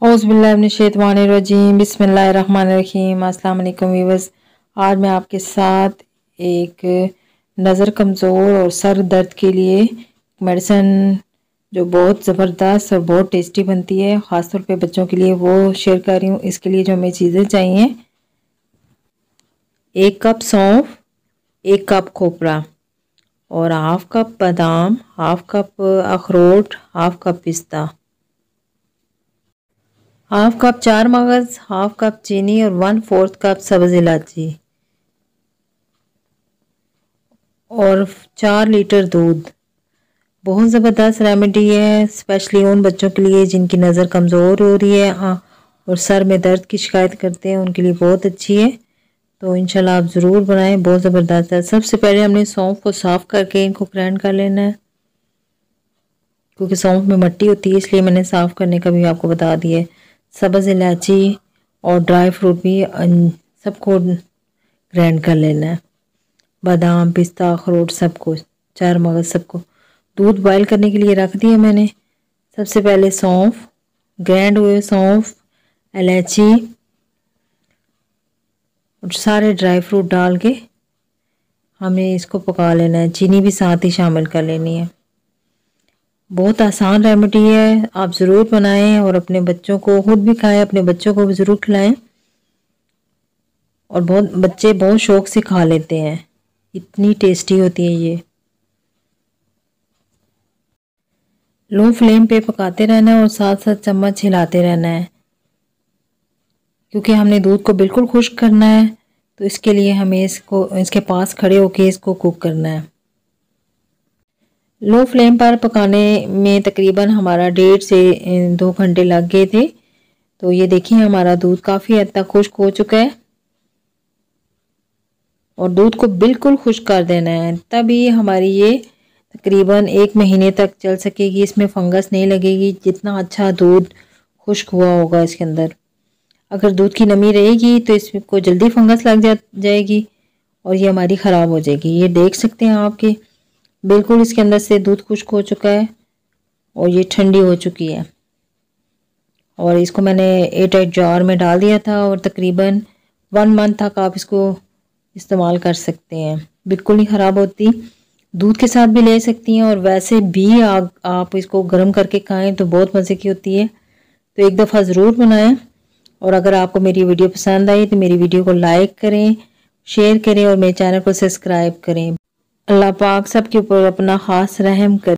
औज़ुबिल्लाहिमिनश्शैतानिर्रजीम बिस्मिल्लाहिर्रहमानिर्रहीम। अस्सलाम वालेकुम व्यूअर्स। आज मैं आपके साथ एक नज़र कमज़ोर और सर दर्द के लिए मेडिसिन जो बहुत ज़बरदस्त और बहुत टेस्टी बनती है, ख़ासतौर पे बच्चों के लिए, वो शेयर कर रही हूँ। इसके लिए जो हमें चीज़ें चाहिए, 1 कप सौंफ, 1 कप खोपरा और हाफ कप बादाम, हाफ कप अखरोट, हाफ कप पिस्ता, हाफ कप चार मगज़, हाफ कप चीनी और 1/4 कप सब्ज़ इलायची और 4 लीटर दूध। बहुत ज़बरदस्त रेमेडी है, स्पेशली उन बच्चों के लिए जिनकी नज़र कमज़ोर हो रही है और सर में दर्द की शिकायत करते हैं, उनके लिए बहुत अच्छी है। तो इंशाल्लाह आप ज़रूर बनाएं, बहुत ज़बरदस्त है। सबसे पहले हमने सौंफ को साफ़ करके इनको ग्राइंड कर लेना है, क्योंकि सौंफ में मिट्टी होती है, इसलिए मैंने साफ़ करने का भी आपको बता दिया है। सब्ज़ इलायची और ड्राई फ्रूट भी सबको ग्राइंड कर लेना है, बादाम, पिस्ता, अखरोट सबको, 4 मगज़ सबको। दूध बॉयल करने के लिए रख दिया मैंने। सबसे पहले सौंफ, ग्राइंड हुए सौंफ, इलायची और सारे ड्राई फ्रूट डाल के हमें इसको पका लेना है। चीनी भी साथ ही शामिल कर लेनी है। बहुत आसान रेमेडी है, आप ज़रूर बनाएं और अपने बच्चों को, खुद भी खाएं, अपने बच्चों को भी ज़रूर खिलाएं। और बच्चे बहुत शौक़ से खा लेते हैं, इतनी टेस्टी होती है ये। लो फ्लेम पे पकाते रहना है और साथ साथ चम्मच हिलाते रहना है, क्योंकि हमने दूध को बिल्कुल खुश्क करना है। तो इसके लिए हमें इसके पास खड़े होके इसको कुक करना है। लो फ्लेम पर पकाने में तकरीबन हमारा 1.5 से 2 घंटे लग गए थे। तो ये देखिए हमारा दूध काफ़ी हद तक खुश्क हो चुका है और दूध को बिल्कुल खुश्क कर देना है, तभी हमारी ये तकरीबन 1 महीने तक चल सकेगी, इसमें फंगस नहीं लगेगी। जितना अच्छा दूध खुश्क हुआ होगा इसके अंदर, अगर दूध की नमी रहेगी तो इसको जल्दी फंगस लग जाएगी और ये हमारी ख़राब हो जाएगी। ये देख सकते हैं आपके बिल्कुल इसके अंदर से दूध खुश्क हो चुका है और ये ठंडी हो चुकी है। और इसको मैंने एयरटाइट जार में डाल दिया था और तकरीबन 1 मंथ तक आप इसको इस्तेमाल कर सकते हैं, बिल्कुल नहीं ख़राब होती। दूध के साथ भी ले सकती हैं और वैसे भी आप इसको गर्म करके खाएं तो बहुत मज़े की होती है। तो एक दफ़ा ज़रूर बनाएं। और अगर आपको मेरी वीडियो पसंद आई तो मेरी वीडियो को लाइक करें, शेयर करें और मेरे चैनल को सब्सक्राइब करें। अल्लाह पाक सबके ऊपर अपना ख़ास रहम करें।